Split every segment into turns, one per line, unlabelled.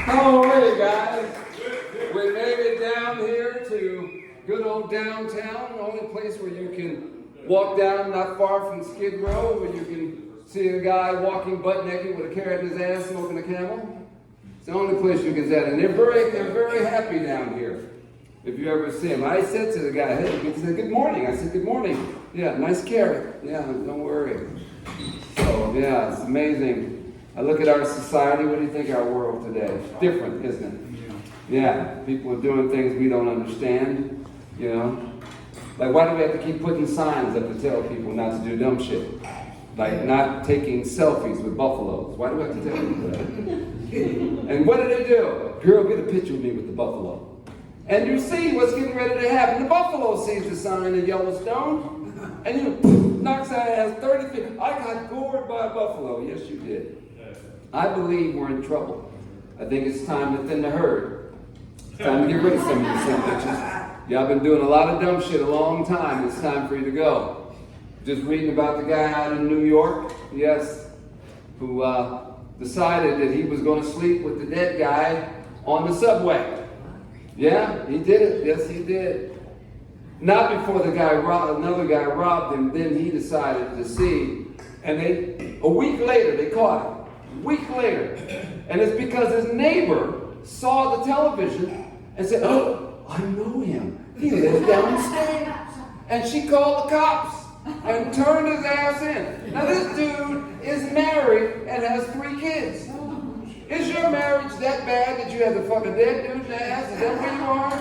How are you guys? We made it down here to good old downtown, the only place where you can walk down not far from Skid Row, where you can see a guy walking butt naked with a carrot in his ass smoking a Camel. It's the only place you can see that, and they're very happy down here. If you ever see them, I said to the guy, "Hey," he said, "Good morning." I said, "Good morning." Yeah, nice carrot. Yeah, don't worry. So yeah, it's amazing. I look at our society. What do you think of our world today? It's different, isn't it? Yeah, people are doing things we don't understand. You know, like why do we have to keep putting signs up to tell people not to do dumb shit? Like not taking selfies with buffaloes. Why do we have to tell people that? And what do they do? Girl, get a picture of me with the buffalo. And you see what's getting ready to happen. The buffalo sees the sign in Yellowstone, and you knocks out ass 30 feet. I got gored by a buffalo. Yes, you did. I believe we're in trouble. I think it's time to thin the herd. It's time to get rid of some of these son of bitches. Y'all been doing a lot of dumb shit a long time. It's time for you to go. Just reading about the guy out in New York, yes, who decided that he was going to sleep with the dead guy on the subway. Yeah, he did it. Yes, he did. Not before another guy robbed him. Then he decided to see, and a week later they caught him. A week later, and it's because his neighbor saw the television and said, "Oh, I know him. He lives downstairs." And she called the cops and turned his ass in. Now this dude is married and has 3 kids. Is your marriage that bad that you have to fuck a dead dude's ass? Is that where you are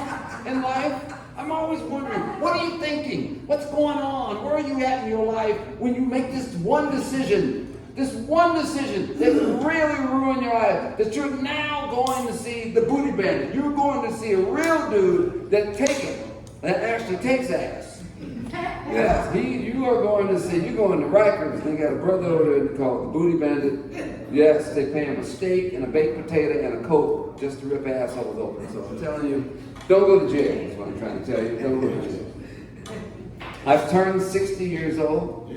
in life? I'm always wondering, what are you thinking? What's going on? Where are you at in your life when you make this one decision that will really ruin your life? That you're now going to see the booty bandit. You're going to see a real dude that actually takes ass. Yes, you are going to see, you're going to Rikers. They got a brother over there called the Booty Bandit. Yes, they pay him a steak and a baked potato and a Coke just to rip assholes open. So I'm telling you, don't go to jail, is what I'm trying to tell you. Don't go to jail. I've turned 60 years old.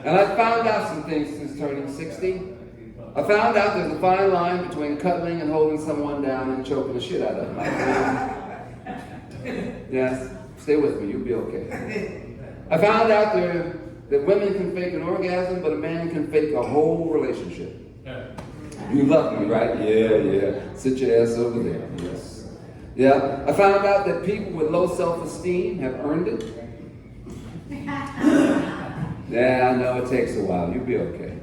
And I found out some things since turning 60. I found out there's a fine line between cuddling and holding someone down and choking the shit out of them. Yes, stay with me, you'll be okay. I found out that women can fake an orgasm, but a man can fake a whole relationship. You love me, right? Yeah. Sit your ass over there. Yes. Yeah. I found out that people with low self-esteem have earned it. Yeah, I know it takes a while. You'll be okay.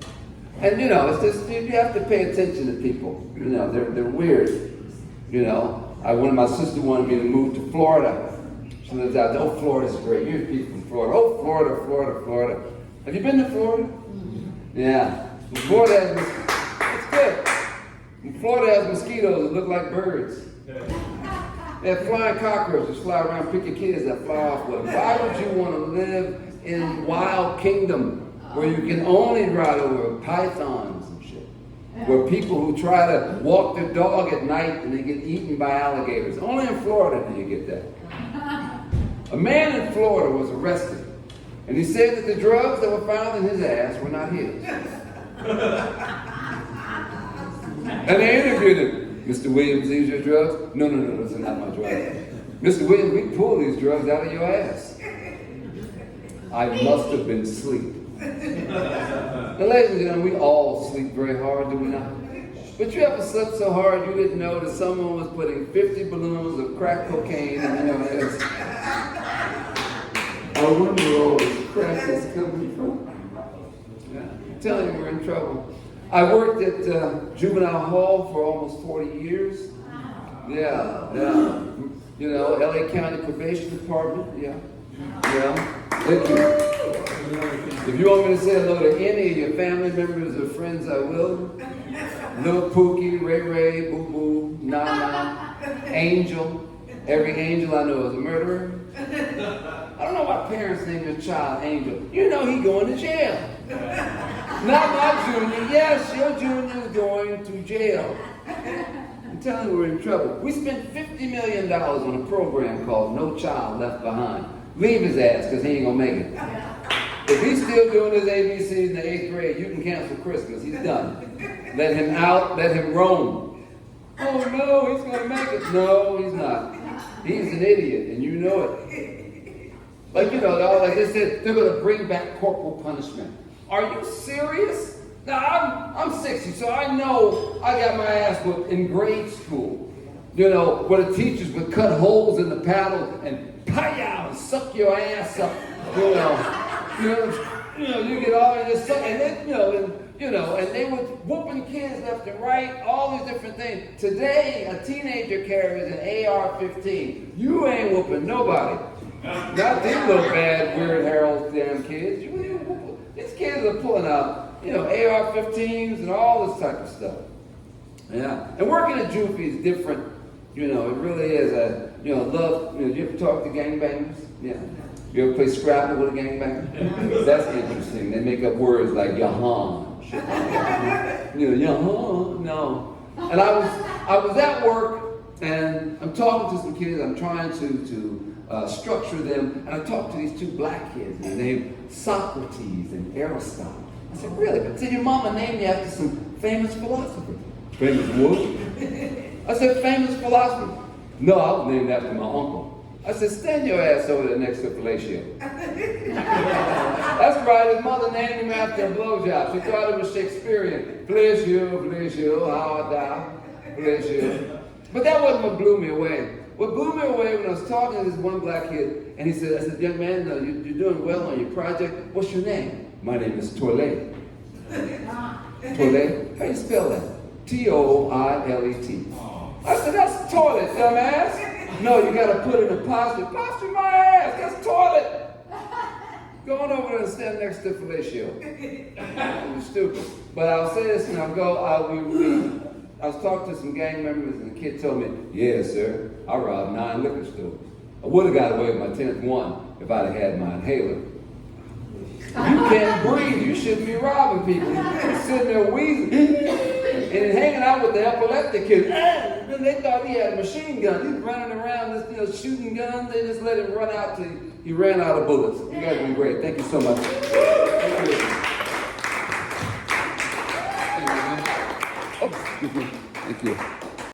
And you know, it's just you have to pay attention to people. You know, they're weird. You know, one of my sisters wanted me to move to Florida. She lives out there. Oh, Florida's great. You're people from Florida. Oh, Florida. Have you been to Florida? Yeah. Florida it's good. Florida has mosquitoes that look like birds. They have flying cockroaches fly around, pick your kids that fly off with them. Why would you want to live in wild kingdom where you can only ride over pythons and shit? Where people who try to walk their dog at night and they get eaten by alligators. Only in Florida do you get that. A man in Florida was arrested, and he said that the drugs that were found in his ass were not his. And they interviewed him. "Mr. Williams, these are your drugs?" No, those are not my drugs. "Mr. Williams, we pulled these drugs out of your ass." "I must have been asleep." Now, ladies and gentlemen, we all sleep very hard, do we not? But you ever slept so hard you didn't know that someone was putting 50 balloons of crack cocaine in your ass? I wonder where all this crack is coming from. Yeah. I'm telling you, we're in trouble. I worked at juvenile hall for almost 40 years. Yeah. You know, LA County Probation Department. Yeah. Thank you. If you want me to say hello to any of your family members or friends, I will. Lil Pookie, Ray, Boo Boo, Nana, Angel. Every angel I know is a murderer. I don't know why parents name their child Angel. You know he going to jail. Not my junior. Yes, your junior is going to jail. I'm telling you, we're in trouble. We spent $50 million on a program called No Child Left Behind. Leave his ass, because he ain't going to make it. If he's still doing his ABCs in the 8th grade, you can cancel Christmas. He's done. Let him out, let him roam. Oh no, he's gonna make it. No, he's not. He's an idiot, and you know it. Like, like they said, they're gonna bring back corporal punishment. Are you serious? Now, I'm 60, so I know I got my ass whooped in grade school. Where the teachers would cut holes in the paddle and pow and suck your ass up. You get all of this, and then, and they were whooping kids left and right, all these different things. Today, a teenager carries an AR-15. You ain't whooping nobody. Not these little bad, weird Harold damn kids. These kids are pulling out, AR-15s and all this type of stuff. Yeah. And working at Juvie is different. It really is. Love, you ever talk to gangbangers? Yeah. You ever play Scrabble with a gangbanger? That's interesting. They make up words like yahan. Yahan. No. And I was at work, and I'm talking to some kids. I'm trying to structure them, and I talked to these two black kids. They're named Socrates and Aristotle. I said, really? But did your mama name you after some famous philosopher? Famous what? I said, famous philosopher. No, I was named after my uncle. I said, stand your ass over there next to Fellatio. That's right, his mother named him after a blowjob. She thought it was Shakespearean. Fellatio, how art thou? Fellatio. But that wasn't what blew me away. What blew me away when I was talking to this one black kid, and I said, young man, you're doing well on your project. What's your name? My name is Toilet. Toilet? How do you spell that? T-O-I-L-E-T. I said, that's toilet, dumbass. No, you got to put it in apostrophe. Apostrophe my ass. That's toilet. Go on over there and stand next to Fellatio. You're stupid. But I'll say this, and I'll go. I was talking to some gang members, and the kid told me, yeah, sir, I robbed 9 liquor stores. I would have got away with my 10th one if I'd have had my inhaler. You can't breathe. You shouldn't be robbing people. You're sitting there wheezing and hanging out with the epileptic kid. Then they thought he had a machine gun. He's running around, shooting guns. They just let him run out till he ran out of bullets. You guys have been great. Thank you so much. Thank you. Oh, excuse me. Thank you.